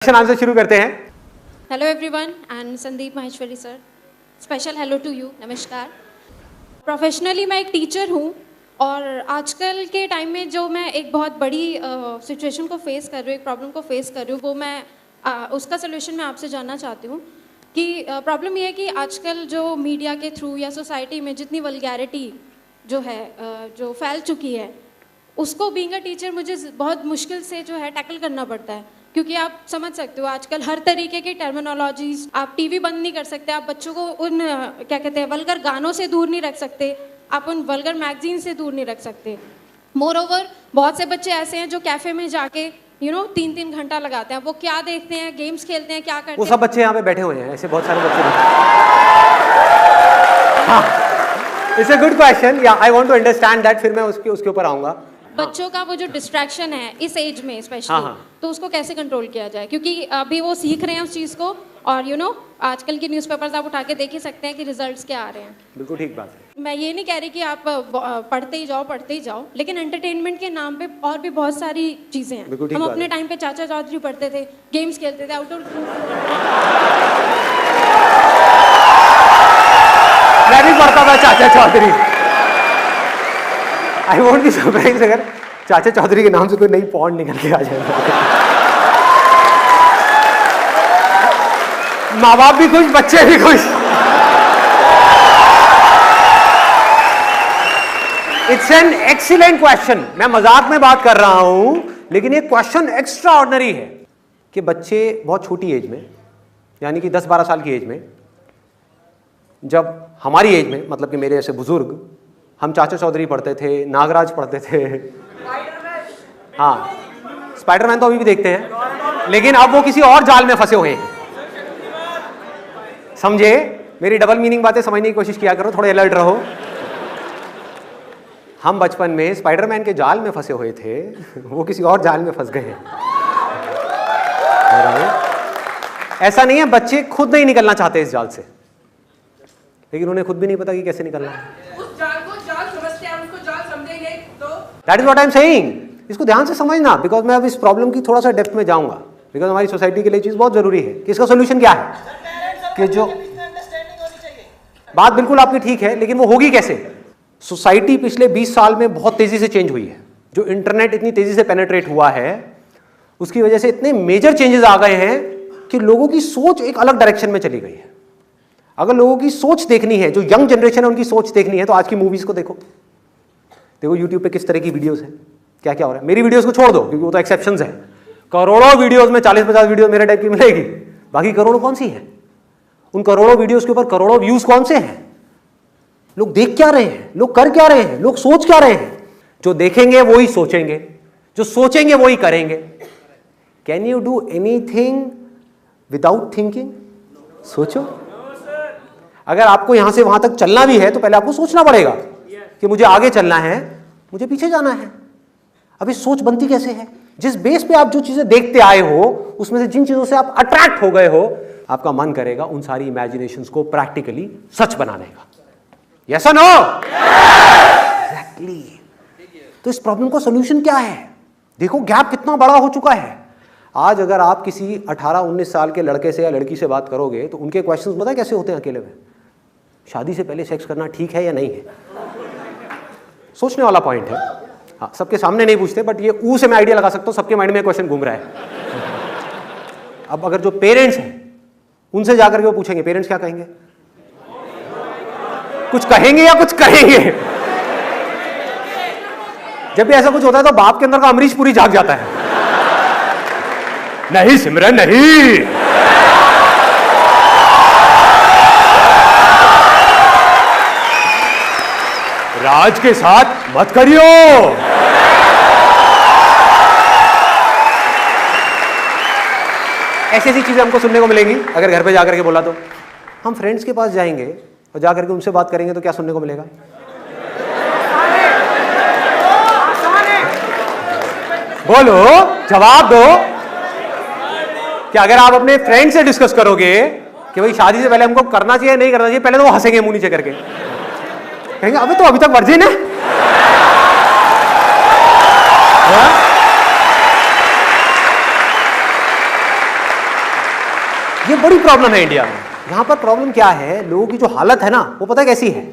Question answer शुरू करते हैं। Hello everyone and Sandeep Maheshwari sir, special hello to you, नमस्कार। प्रोफेशनली मैं एक टीचर हूँ और आजकल के टाइम में जो मैं एक बहुत बड़ी सिचुएशन को फेस कर रही हूँ, एक प्रॉब्लम को फेस कर रही हूँ, वो मैं उसका सोल्यूशन मैं आपसे जानना चाहती हूँ कि प्रॉब्लम ये है कि आजकल जो मीडिया के थ्रू या सोसाइटी में जितनी वल्गैरिटी जो है जो फैल चुकी है, उसको बीइंग अ टीचर मुझे बहुत मुश्किल से जो है टैकल करना पड़ता है। क्योंकि आप समझ सकते हो आजकल हर तरीके की टर्मिनोलॉजीज, आप टीवी बंद नहीं कर सकते, आप बच्चों को उन क्या कहते हैं वल्गर गानों से दूर नहीं रख सकते, आप उन वल्गर मैगजीन से दूर नहीं रख सकते। मोर ओवर बहुत से बच्चे ऐसे हैं जो कैफे में जाके 3-3 घंटा लगाते हैं। वो क्या देखते हैं, गेम्स खेलते हैं, क्या करते हैं। वो सब बच्चे यहाँ पे बैठे हुए हैं, ऐसे बहुत सारे बच्चे। हाँ, इट्स अ गुड क्वेश्चन, या I want to understand that, फिर मैं उसके ऊपर आऊंगा। बच्चों का वो जो डिस्ट्रैक्शन है इस एज में स्पेशली, हाँ। तो उसको कैसे कंट्रोल किया जाए, क्योंकि अभी वो सीख रहे हैं उस चीज़ को। और आजकल के न्यूज़पेपर्स आप उठा के देख ही सकते हैं कि रिजल्ट्स क्या आ रहे हैं। बिल्कुल ठीक बात है। मैं ये नहीं कह रही कि आप पढ़ते ही जाओ, लेकिन एंटरटेनमेंट के नाम पे और भी बहुत सारी चीज़ें हैं। हम अपने टाइम पे चाचा चौधरी पढ़ते थे, गेम्स खेलते थे, आउटडोर। मैं भी पढ़ता था Chacha Chaudhary. I won't be surprise अगर चाचा चौधरी के नाम से कोई नई पॉन्ड निकल के आ जाएगा। माँ बाप भी खुश, बच्चे भी खुश। It's an excellent question. मैं मजाक में बात कर रहा हूं, लेकिन ये क्वेश्चन एक्स्ट्रा ऑर्डिनरी है कि बच्चे बहुत छोटी एज में, यानी कि 10-12 साल की एज में, जब हमारी एज में, मतलब कि मेरे ऐसे बुजुर्ग, हम चाचा चौधरी पढ़ते थे, नागराज पढ़ते थे। हाँ, स्पाइडरमैन तो अभी भी देखते हैं, लेकिन अब वो किसी और जाल में फंसे हुए हैं। समझे? मेरी डबल मीनिंग बातें समझने की कोशिश किया करो, थोड़े अलर्ट रहो। हम बचपन में स्पाइडरमैन के जाल में फंसे हुए थे, वो किसी और जाल में फंस गए हैं। ऐसा नहीं है, बच्चे खुद नहीं निकलना चाहते इस जाल से, लेकिन उन्हें खुद भी नहीं पता कि कैसे निकलना है। That is what I am saying. इसको ध्यान से समझना, बिकॉज मैं अब इस प्रॉब्लम की थोड़ा सा डेप्थ में जाऊंगा, बिकॉज हमारी सोसाइटी के लिए चीज बहुत जरूरी है कि इसका सोल्यूशन क्या है। कि जो बात बिल्कुल आपकी ठीक है, लेकिन वो होगी कैसे? सोसाइटी पिछले 20 साल में बहुत तेजी से चेंज हुई है। जो इंटरनेट इतनी तेजी से पेनेट्रेट हुआ है, उसकी वजह से इतने मेजर चेंजेस आ गए हैं कि लोगों की सोच एक अलग डायरेक्शन में चली गई है। अगर लोगों की सोच देखनी है, जो यंग जनरेशन है उनकी सोच देखनी है, तो आज की मूवीज को देखो यूट्यूब पे किस तरह की वीडियोस हैं, क्या क्या हो रहा है। मेरी वीडियोस को छोड़ दो, क्योंकि वो तो एक्सेप्शंस है। करोड़ों वीडियोस में 40-50 वीडियो मेरे टाइप की मिलेगी, बाकी करोड़ों कौन सी है? उन करोड़ों वीडियोस के ऊपर करोड़ों व्यूज कौन से हैं? लोग देख क्या रहे हैं, लोग कर क्या रहे हैं, लोग सोच क्या रहे हैं? जो देखेंगे वो ही सोचेंगे, जो सोचेंगे वो ही करेंगे। Can you do anything without thinking? सोचो। अगर आपको यहां से वहां तक चलना भी है, तो पहले आपको सोचना पड़ेगा कि मुझे आगे चलना है, मुझे पीछे जाना है। अभी सोच बनती कैसे है? जिस बेस पे आप जो चीजें देखते आए हो, उसमें से जिन चीजों से आप अट्रैक्ट हो गए हो, आपका मन करेगा उन सारी इमेजिनेशंस को प्रैक्टिकली सच बनाने का। यस और नो? एग्जैक्टली। तो इस प्रॉब्लम का सॉल्यूशन क्या है? देखो गैप कितना बड़ा हो चुका है। आज अगर आप किसी 18-19 साल के लड़के से या लड़की से बात करोगे, तो उनके क्वेश्चंस पता है कैसे होते हैं अकेले में? शादी से पहले सेक्स करना ठीक है या नहीं है? सोचने वाला पॉइंट है। हाँ, सबके सामने नहीं पूछते, बट ये ऊ से मैं आइडिया लगा सकता हूँ, सबके माइंड में क्वेश्चन घूम रहा है। अब अगर जो पेरेंट्स हैं उनसे जाकर के वो पूछेंगे, पेरेंट्स क्या कहेंगे? कुछ कहेंगे या कुछ करेंगे? जब भी ऐसा कुछ होता है तो बाप के अंदर का अमरीश पुरी जाग जाता है। नहीं सिमरन नहीं, राज के साथ मत करियो। ऐसी ऐसी चीजें हमको सुनने को मिलेंगी अगर घर पे जाकर के बोला तो। हम फ्रेंड्स के पास जाएंगे और जाकर के उनसे बात करेंगे तो क्या सुनने को मिलेगा? बोलो, जवाब दो। क्या अगर आप अपने फ्रेंड से डिस्कस करोगे कि भाई शादी से पहले हमको करना चाहिए नहीं करना चाहिए, पहले तो वो हंसेंगे मुंह नीचे करके, कहेंगे अबे तो अभी तक वर्जिन है। ये बड़ी प्रॉब्लम है इंडिया में। यहां पर प्रॉब्लम क्या है, लोगों की जो हालत है ना, वो पता है कैसी है,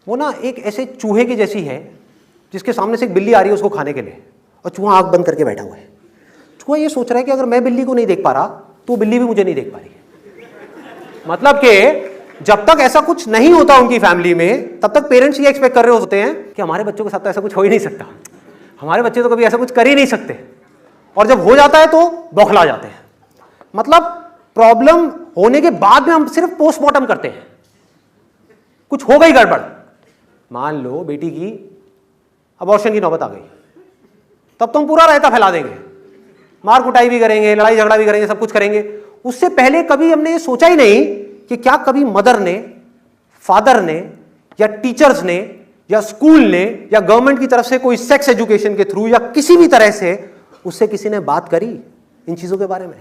वो ना एक ऐसे चूहे की जैसी है जिसके सामने से एक बिल्ली आ रही है उसको खाने के लिए, और चूहा आंख बंद करके बैठा हुआ है। चूहा ये सोच रहा है कि अगर मैं बिल्ली को नहीं देख पा रहा तो बिल्ली भी मुझे नहीं देख पा रही है। मतलब कि जब तक ऐसा कुछ नहीं होता उनकी फैमिली में, तब तक पेरेंट्स ये एक्सपेक्ट कर रहे होते हैं कि हमारे बच्चों के साथ तो ऐसा कुछ हो ही नहीं सकता, हमारे बच्चे तो कभी ऐसा कुछ कर ही नहीं सकते, और जब हो जाता है तो बौखला जाते हैं। मतलब प्रॉब्लम होने के बाद में हम सिर्फ पोस्टमार्टम करते हैं, कुछ हो गई गड़बड़, मान लो बेटी की अबॉर्शन की नौबत आ गई, तब तो हम पूरा रायता फैला देंगे, मार कुटाई भी करेंगे, लड़ाई झगड़ा भी करेंगे, सब कुछ करेंगे। उससे पहले कभी हमने ये सोचा ही नहीं कि क्या कभी मदर ने, फादर ने, या टीचर्स ने, या स्कूल ने, या गवर्नमेंट की तरफ से कोई सेक्स एजुकेशन के थ्रू या किसी भी तरह से उससे किसी ने बात करी इन चीजों के बारे में?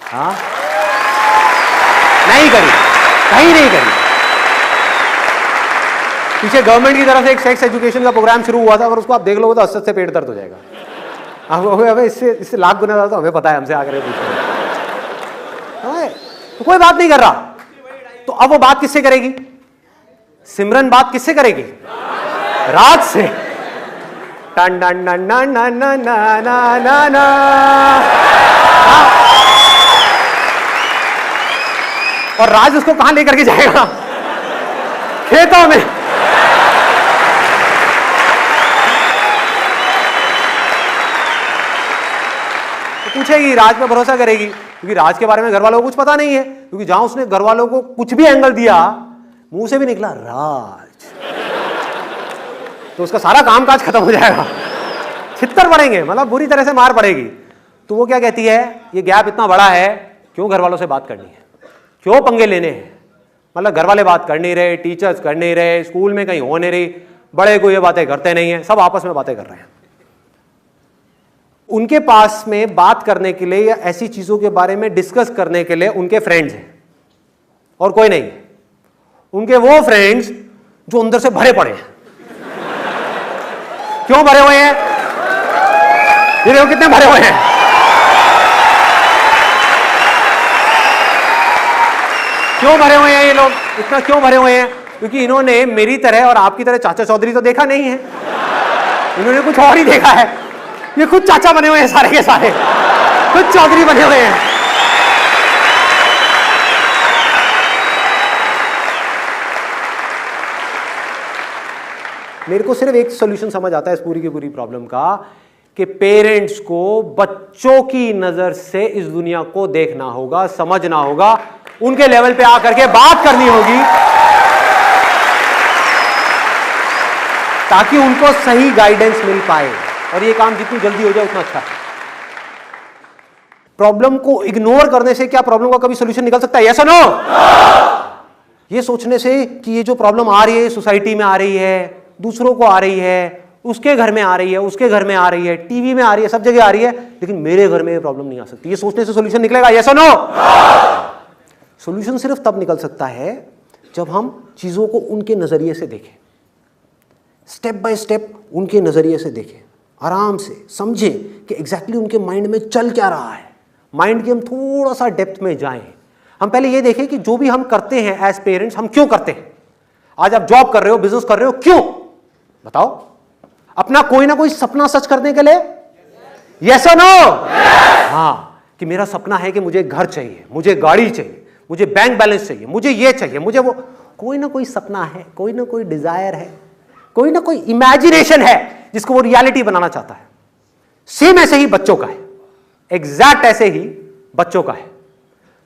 हाँ, नहीं करी, कहीं नहीं करी। पीछे गवर्नमेंट की तरफ से एक सेक्स एजुकेशन का प्रोग्राम शुरू हुआ था, और उसको आप देख लोगे तो हद से पेट दर्द हो जाएगा। अब इससे लाख गुना ज्यादा तो हमें पता है, हमसे आकर पूछो तो कोई बात नहीं कर रहा, तो अब वो बात किससे करेगी? सिमरन बात किससे करेगी? राज से। टन टन टन टन टन टन टन टन। और राज उसको कहां लेकर के जाएगा? खेतों में। पूछेगी, राज पे भरोसा करेगी, क्योंकि राज के बारे में घर वालों को कुछ पता नहीं है, क्योंकि जहां उसने घर वालों को कुछ भी एंगल दिया, मुंह से भी निकला राज, तो उसका सारा कामकाज खत्म हो जाएगा, छित्तर पड़ेंगे, मतलब बुरी तरह से मार पड़ेगी। तो वो क्या कहती है, ये गैप इतना बड़ा है, क्यों घर वालों से बात करनी है, क्यों पंगे लेने हैं? मतलब घर वाले बात कर नहीं रहे, टीचर्स कर नहीं रहे, स्कूल में कहीं हो नहीं रही, बड़े को ये बातें करते नहीं है, सब आपस में बातें कर रहे हैं। उनके पास में बात करने के लिए या ऐसी चीजों के बारे में डिस्कस करने के लिए उनके फ्रेंड्स हैं, और कोई नहीं। उनके वो फ्रेंड्स जो अंदर से भरे पड़े हैं। क्यों भरे हुए हैं? ये देखो कितने भरे हुए हैं। क्यों भरे हुए हैं ये लोग? इतना क्यों भरे हुए हैं? क्योंकि इन्होंने मेरी तरह और आपकी तरह चाचा चौधरी तो देखा नहीं है, इन्होंने कुछ और ही देखा है। ये खुद चाचा बने हुए हैं सारे के सारे, खुद चौधरी बने हुए हैं। मेरे को सिर्फ एक सॉल्यूशन समझ आता है इस पूरी की पूरी प्रॉब्लम का, कि पेरेंट्स को बच्चों की नजर से इस दुनिया को देखना होगा, समझना होगा, उनके लेवल पे आकर के बात करनी होगी, ताकि उनको सही गाइडेंस मिल पाए, और ये काम जितनी जल्दी हो जाए उतना अच्छा है। प्रॉब्लम को इग्नोर करने से क्या प्रॉब्लम का कभी सॉल्यूशन निकल सकता है? यस और नो? ये सोचने से कि ये जो प्रॉब्लम आ रही है सोसाइटी में आ रही है, दूसरों को आ रही है, उसके घर में आ रही है, उसके घर में आ रही है, टीवी में आ रही है, सब जगह आ रही है, लेकिन मेरे घर में ये प्रॉब्लम नहीं आ सकती, ये सोचने से सॉल्यूशन निकलेगा? यस और नो? सॉल्यूशन सिर्फ तब निकल सकता है जब हम चीजों को उनके नजरिए से देखें, स्टेप बाय स्टेप उनके नजरिए से देखें, आराम से समझें कि एग्जैक्टली उनके माइंड में चल क्या रहा है, माइंड की हम थोड़ा सा डेप्थ में जाएं। हम पहले ये देखें कि जो भी हम करते हैं एज पेरेंट्स, हम क्यों करते हैं। आज आप जॉब कर रहे हो, बिजनेस कर रहे हो, क्यों? बताओ। अपना कोई ना कोई सपना सच करने के लिए? यस और नो? हाँ, कि मेरा सपना है कि मुझे घर चाहिए, मुझे गाड़ी चाहिए, मुझे बैंक बैलेंस चाहिए, मुझे ये चाहिए, मुझे वो। कोई ना कोई सपना है, कोई ना कोई डिजायर है, कोई ना कोई इमेजिनेशन है जिसको वो रियलिटी बनाना चाहता है। सेम ऐसे ही बच्चों का है, एग्जैक्ट ऐसे ही बच्चों का है।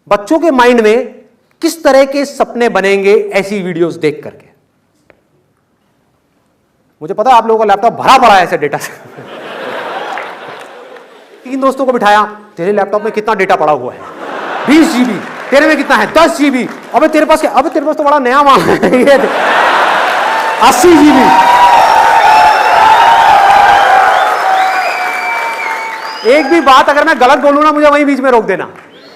बच्चों के माइंड में किस तरह के सपने बनेंगे ऐसी वीडियोस देख करके। मुझे पता है आप लोगों का लैपटॉप भरा पड़ा है ऐसे डेटा से। 3 दोस्तों को बिठाया, तेरे लैपटॉप में कितना डेटा पड़ा हुआ है? 20 GB। तेरे में कितना है? 10 GB। अबे तेरे पास क्या? अबे तेरे पास तो बड़ा नया माल है, ये 80 GB। एक भी बात अगर मैं गलत बोलूं ना, मुझे वहीं बीच में रोक देना।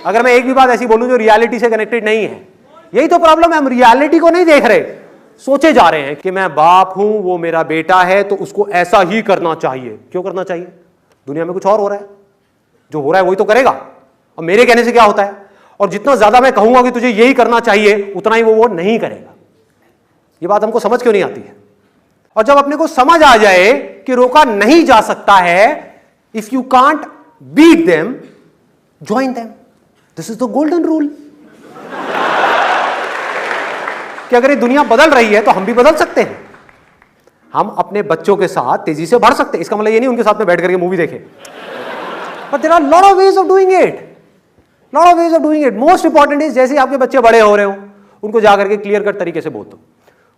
अगर मैं एक भी बात ऐसी बोलूं जो रियलिटी से कनेक्टेड नहीं है। यही तो प्रॉब्लम है, हम रियलिटी को नहीं देख रहे, सोचे जा रहे हैं कि मैं बाप हूं, वो मेरा बेटा है, तो उसको ऐसा ही करना चाहिए। क्यों करना चाहिए? दुनिया में कुछ और हो रहा है, जो हो रहा है वही तो करेगा। और मेरे कहने से क्या होता है, और जितना ज्यादा मैं कहूंगा कि तुझे यही करना चाहिए उतना ही वो नहीं करेगा। ये बात हमको समझ क्यों नहीं आती है? और जब अपने को समझ आ जाए कि रोका नहीं जा सकता है, if you can't beat them join them, this is the golden rule. कि अगर ये दुनिया बदल रही है तो हम भी बदल सकते हैं। हम अपने बच्चों के साथ तेजी से बढ़ सकते हैं। इसका मतलब ये नहीं उनके साथ में बैठ करके मूवी देखें, but there are lot of ways of doing it, lot of ways of doing it. Most important is, जैसे आपके बच्चे बड़े हो रहे हो, उनको जाकर के क्लियर कट तरीके से बोल दो।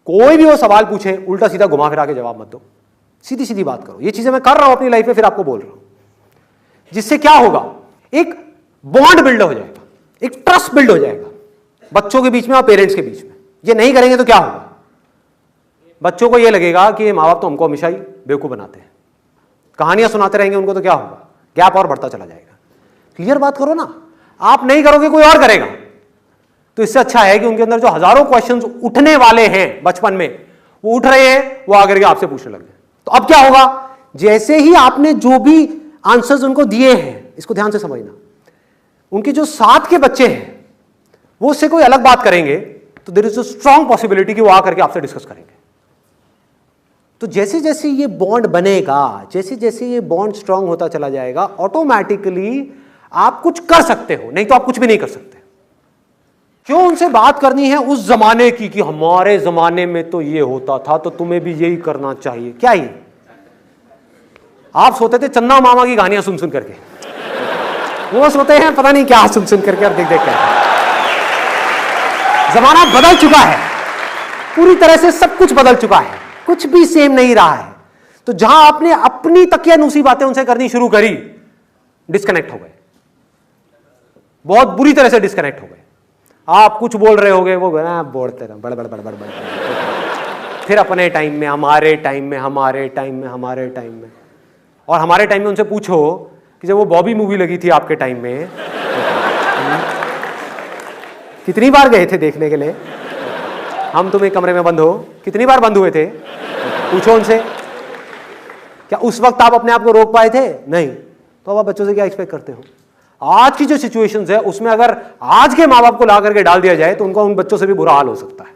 कोई भी वो सवाल पूछे, उल्टा सीधा घुमा फिरा के जवाब मत दो, सीधी सीधी बात करो। ये चीजें मैं कर रहा हूं अपनी लाइफ में, फिर आपको बोल रहा हूं। जिससे क्या होगा, एक बॉन्ड बिल्ड हो जाएगा, एक ट्रस्ट बिल्ड हो जाएगा बच्चों के बीच में और पेरेंट्स के बीच में। ये नहीं करेंगे तो क्या होगा, बच्चों को ये लगेगा कि माँ बाप तो हमको हमेशा ही बेवकूफ बनाते हैं, कहानियां सुनाते रहेंगे उनको, तो क्या होगा, गैप और बढ़ता चला जाएगा। क्लियर बात करो ना, आप नहीं करोगे कोई और करेगा। तो इससे अच्छा है कि उनके अंदर जो हजारों क्वेश्चंस उठने वाले हैं बचपन में, वो उठ रहे हैं, वो आकर के आपसे पूछने लग जाए। तो अब क्या होगा, जैसे ही आपने जो भी आंसर्स उनको दिए हैं, इसको ध्यान से समझना, उनके जो साथ के बच्चे हैं वो उससे कोई अलग बात करेंगे तो there is a strong possibility कि वो आकर के आपसे डिस्कस करेंगे। तो जैसे जैसे ये बॉन्ड बनेगा, जैसे जैसे ये बॉन्ड स्ट्रांग होता चला जाएगा, ऑटोमेटिकली आप कुछ कर सकते हो, नहीं तो आप कुछ भी नहीं कर सकते। क्यों उनसे बात करनी है उस जमाने की कि हमारे जमाने में तो ये होता था तो तुम्हें भी यही करना चाहिए? क्या ही आप सोते थे चन्ना मामा की कहानियां सुन सुन करके, वो सोते हैं पता नहीं क्या सुन सुन करके और देख देख कर। जमाना बदल चुका है, पूरी तरह से सब कुछ बदल चुका है, कुछ भी सेम नहीं रहा है। तो जहां आपने अपनी तकियानूसी बातें उनसे करनी शुरू करी, डिस्कनेक्ट हो गए, बहुत बुरी तरह से डिस्कनेक्ट हो गए। आप कुछ बोल रहे होगे, वो बोलते रहे बड़ बड़ बड़ बड़ बड़, फिर अपने टाइम में, हमारे टाइम में, हमारे टाइम में, हमारे टाइम में। और हमारे टाइम में उनसे पूछो कि जब वो बॉबी मूवी लगी थी आपके टाइम में, कितनी बार गए थे देखने के लिए? हम तुम एक कमरे में बंद हो, कितनी बार बंद हुए थे? पूछो उनसे। क्या उस वक्त आप अपने आप को रोक पाए थे? नहीं। तो अब आप बच्चों से क्या एक्सपेक्ट करते हो? आज की जो सिचुएशंस है उसमें अगर आज के माँ बाप को ला करके डाल दिया जाए तो उनका उन बच्चों से भी बुरा हाल हो सकता है।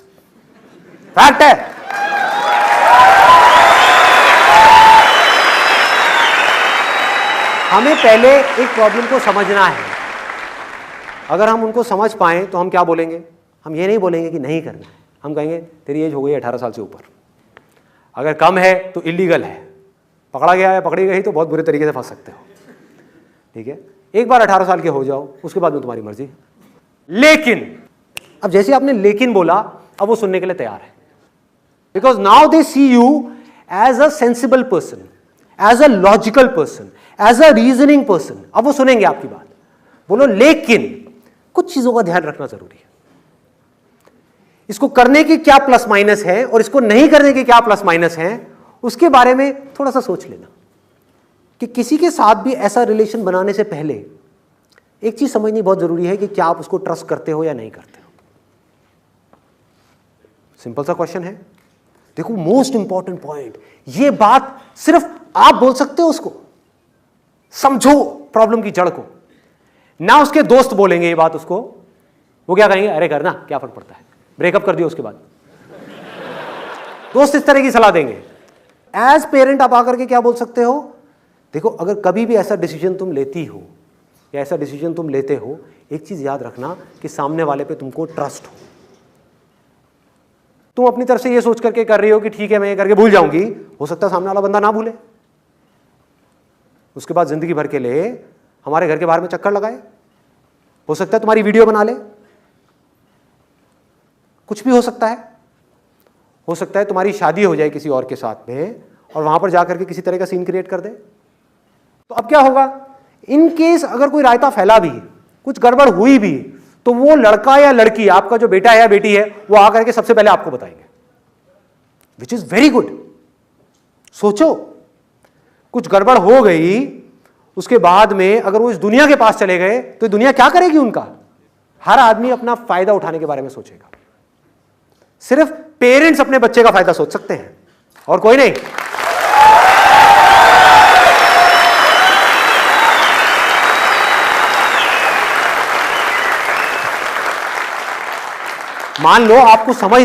फैक्ट है। हमें पहले एक प्रॉब्लम को समझना है। अगर हम उनको समझ पाएं तो हम क्या बोलेंगे? हम ये नहीं बोलेंगे कि नहीं करना है, हम कहेंगे तेरी एज हो गई 18 साल से ऊपर, अगर कम है तो इलीगल है, पकड़ा गया है, पकड़ी गई तो बहुत बुरे तरीके से फंस सकते हो। ठीक है, एक बार 18 साल के हो जाओ, उसके बाद में तुम्हारी मर्जी। लेकिन अब जैसे आपने लेकिन बोला, अब वो सुनने के लिए तैयार है, because now they see you as a sensible person, as a logical person, as a reasoning person. अब वो सुनेंगे आपकी बात। बोलो लेकिन कुछ चीजों का ध्यान रखना जरूरी है, इसको करने के क्या प्लस माइनस है और इसको नहीं करने के क्या प्लस माइनस है, उसके बारे में थोड़ा सा सोच लेना। कि किसी के साथ भी ऐसा रिलेशन बनाने से पहले एक चीज समझनी बहुत जरूरी है कि क्या आप उसको ट्रस्ट करते हो या नहीं करते हो। सिंपल सा क्वेश्चन है। देखो मोस्ट इंपॉर्टेंट पॉइंट, ये बात सिर्फ आप बोल सकते हो उसको। समझो प्रॉब्लम की जड़ को, ना उसके दोस्त बोलेंगे ये बात उसको। वो क्या कहेंगे, अरे करना क्या फर्क पड़ता है, ब्रेकअप कर दियो उसके बाद। दोस्त इस तरह की सलाह देंगे। एज पेरेंट आप आकर के क्या बोल सकते हो, देखो अगर कभी भी ऐसा डिसीजन तुम लेती हो या ऐसा डिसीजन तुम लेते हो, एक चीज याद रखना कि सामने वाले पे तुमको ट्रस्ट हो। तुम अपनी तरफ से ये सोच करके कर रही हो कि ठीक है मैं ये करके भूल जाऊंगी, हो सकता है सामने वाला बंदा ना भूले, उसके बाद जिंदगी भर के लिए हमारे घर के बाहर में चक्कर लगाए, हो सकता है तुम्हारी वीडियो बना ले, कुछ भी हो सकता है तुम्हारी शादी हो जाए किसी और के साथ में और वहां पर जाकर के किसी तरह का सीन क्रिएट कर दे। तो अब क्या होगा, इन केस अगर कोई रायता फैला भी, कुछ गड़बड़ हुई भी, तो वो लड़का या लड़की, आपका जो बेटा है या बेटी है, वो आकर के सबसे पहले आपको बताएंगे, विच इज वेरी गुड। सोचो कुछ गड़बड़ हो गई, उसके बाद में अगर वो इस दुनिया के पास चले गए तो दुनिया क्या करेगी उनका? हर आदमी अपना फायदा उठाने के बारे में सोचेगा। सिर्फ पेरेंट्स अपने बच्चे का फायदा सोच सकते हैं और कोई नहीं। मान लो आपको समझ